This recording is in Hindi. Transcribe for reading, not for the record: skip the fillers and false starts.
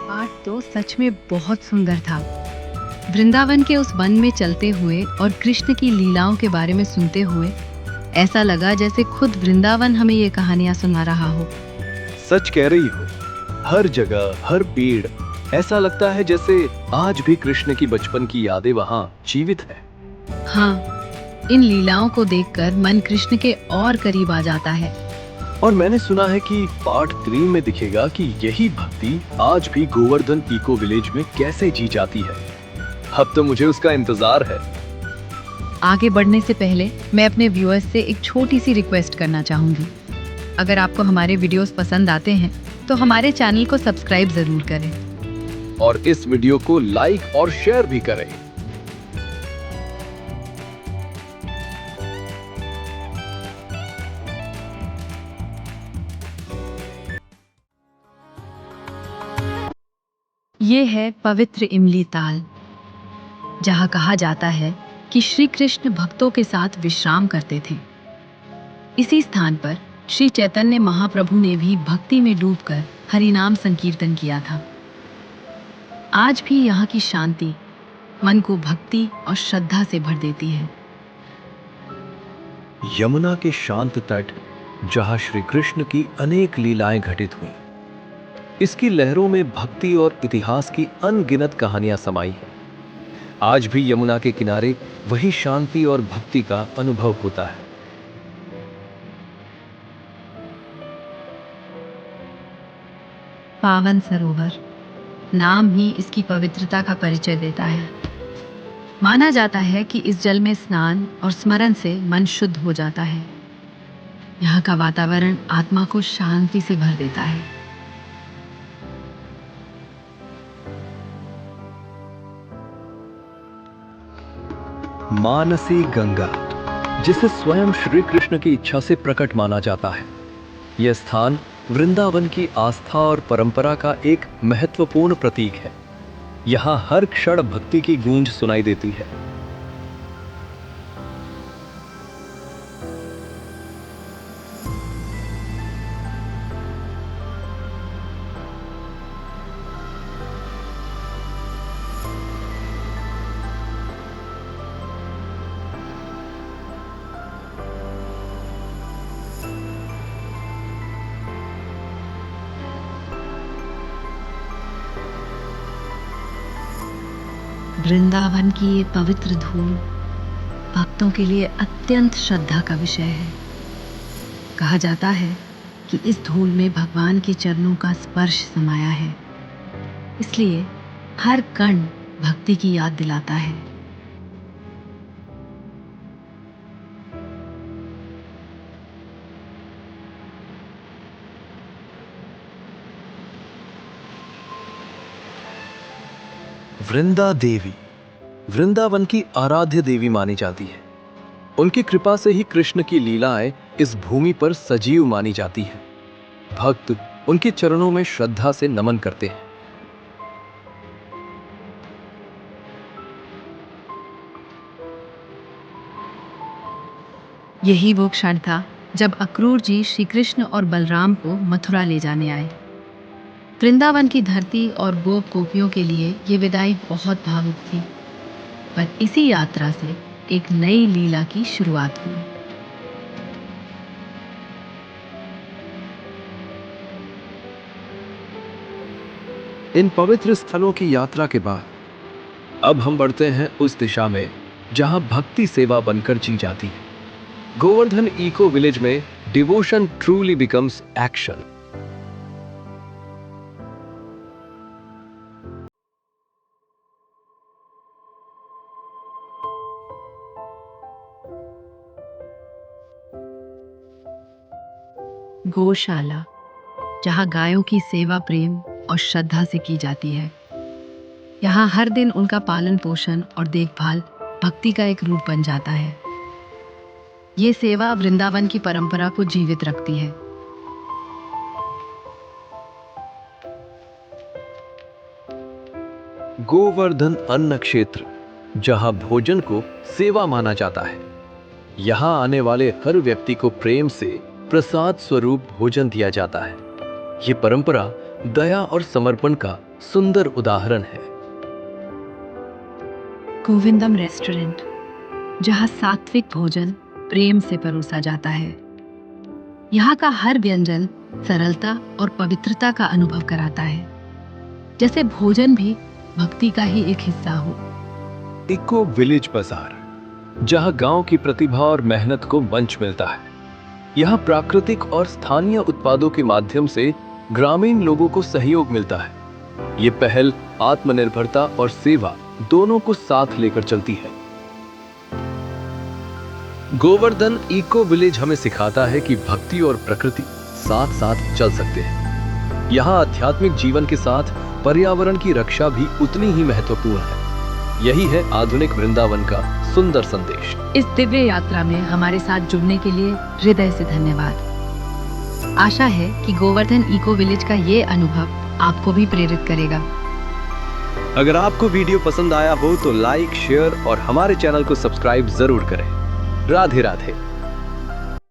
पाठ तो सच में बहुत सुंदर था। वृंदावन के उस वन में चलते हुए और कृष्ण की लीलाओं के बारे में सुनते हुए ऐसा लगा जैसे खुद वृंदावन हमें ये कहानियां सुना रहा हो। सच कह रही हो, हर जगह हर पेड़ ऐसा लगता है जैसे आज भी कृष्ण की बचपन की यादें वहां जीवित है। हाँ, इन लीलाओं को देखकर मन कृष्ण के और करीब आ जाता है। और मैंने सुना है कि पार्ट 3 में दिखेगा कि यही भक्ति आज भी गोवर्धन इको विलेज में कैसे जी जाती है। अब तो मुझे उसका इंतजार है। आगे बढ़ने से पहले मैं अपने व्यूअर्स से एक छोटी सी रिक्वेस्ट करना चाहूंगी। अगर आपको हमारे वीडियोस पसंद आते हैं तो हमारे चैनल को सब्सक्राइब जरूर करें और इस वीडियो को लाइक और शेयर भी करें। ये है पवित्र इमली ताल, जहाँ कहा जाता है कि श्री कृष्ण भक्तों के साथ विश्राम करते थे। इसी स्थान पर श्री चैतन्य महाप्रभु ने भी भक्ति में डूबकर हरिनाम संकीर्तन किया था। आज भी यहाँ की शांति मन को भक्ति और श्रद्धा से भर देती है। यमुना के शांत तट, जहां श्री कृष्ण की अनेक लीलाएं घटित हुई, इसकी लहरों में भक्ति और इतिहास की अनगिनत कहानियां समाई हैं। आज भी यमुना के किनारे वही शांति और भक्ति का अनुभव होता है। पावन सरोवर, नाम ही इसकी पवित्रता का परिचय देता है। माना जाता है कि इस जल में स्नान और स्मरण से मन शुद्ध हो जाता है। यहाँ का वातावरण आत्मा को शांति से भर देता है। मानसी गंगा, जिसे स्वयं श्री कृष्ण की इच्छा से प्रकट माना जाता है, यह स्थान वृंदावन की आस्था और परंपरा का एक महत्वपूर्ण प्रतीक है। यहाँ हर क्षण भक्ति की गूंज सुनाई देती है। वृंदावन की ये पवित्र धूल भक्तों के लिए अत्यंत श्रद्धा का विषय है। कहा जाता है कि इस धूल में भगवान के चरणों का स्पर्श समाया है, इसलिए हर कण भक्ति की याद दिलाता है। वृंदा देवी वृंदावन की आराध्य देवी मानी जाती है। उनकी कृपा से ही कृष्ण की लीलाएं इस भूमि पर सजीव मानी जाती हैं। भक्त उनके चरणों में श्रद्धा से नमन करते हैं। यही वो क्षण था जब अक्रूर जी श्री कृष्ण और बलराम को मथुरा ले जाने आए। वृंदावन की धरती और गोप गोपियों के लिए ये विदाई बहुत भावुक थी, पर इसी यात्रा से एक नई लीला की शुरुआत हुई। इन पवित्र स्थलों की यात्रा के बाद अब हम बढ़ते हैं उस दिशा में जहां भक्ति सेवा बनकर जी जाती है। गोवर्धन इको विलेज में डिवोशन ट्रूली बिकम्स एक्शन। गौशाला, जहाँ गायों की सेवा प्रेम और श्रद्धा से की जाती है। यहाँ हर दिन उनका पालन पोषण और देखभाल भक्ति का एक रूप बन जाता है। ये सेवा वृंदावन की परंपरा को जीवित रखती है। गोवर्धन अन्न क्षेत्र, जहां भोजन को सेवा माना जाता है। यहाँ आने वाले हर व्यक्ति को प्रेम से प्रसाद स्वरूप भोजन दिया जाता है। ये परंपरा दया और समर्पण का सुंदर उदाहरण है। गोविंदम रेस्टोरेंट, जहां सात्विक भोजन प्रेम से परोसा जाता है। यहाँ का हर व्यंजन सरलता और पवित्रता का अनुभव कराता है, जैसे भोजन भी भक्ति का ही एक हिस्सा हो। इको विलेज बाजार, जहां गांव की प्रतिभा और मेहनत को मंच मिलता है। यहाँ प्राकृतिक और स्थानीय उत्पादों के माध्यम से ग्रामीण लोगों को सहयोग मिलता है। ये पहल आत्मनिर्भरता और सेवा दोनों को साथ लेकर चलती है। गोवर्धन इको विलेज हमें सिखाता है कि भक्ति और प्रकृति साथ साथ चल सकते हैं। यहाँ आध्यात्मिक जीवन के साथ पर्यावरण की रक्षा भी उतनी ही महत्वपूर्ण है। यही है आधुनिक वृंदावन का सुंदर संदेश। इस दिव्य यात्रा में हमारे साथ जुड़ने के लिए हृदय से धन्यवाद। आशा है कि गोवर्धन इको विलेज का ये अनुभव आपको भी प्रेरित करेगा। अगर आपको वीडियो पसंद आया हो तो लाइक, शेयर और हमारे चैनल को सब्सक्राइब जरूर करें। राधे राधे।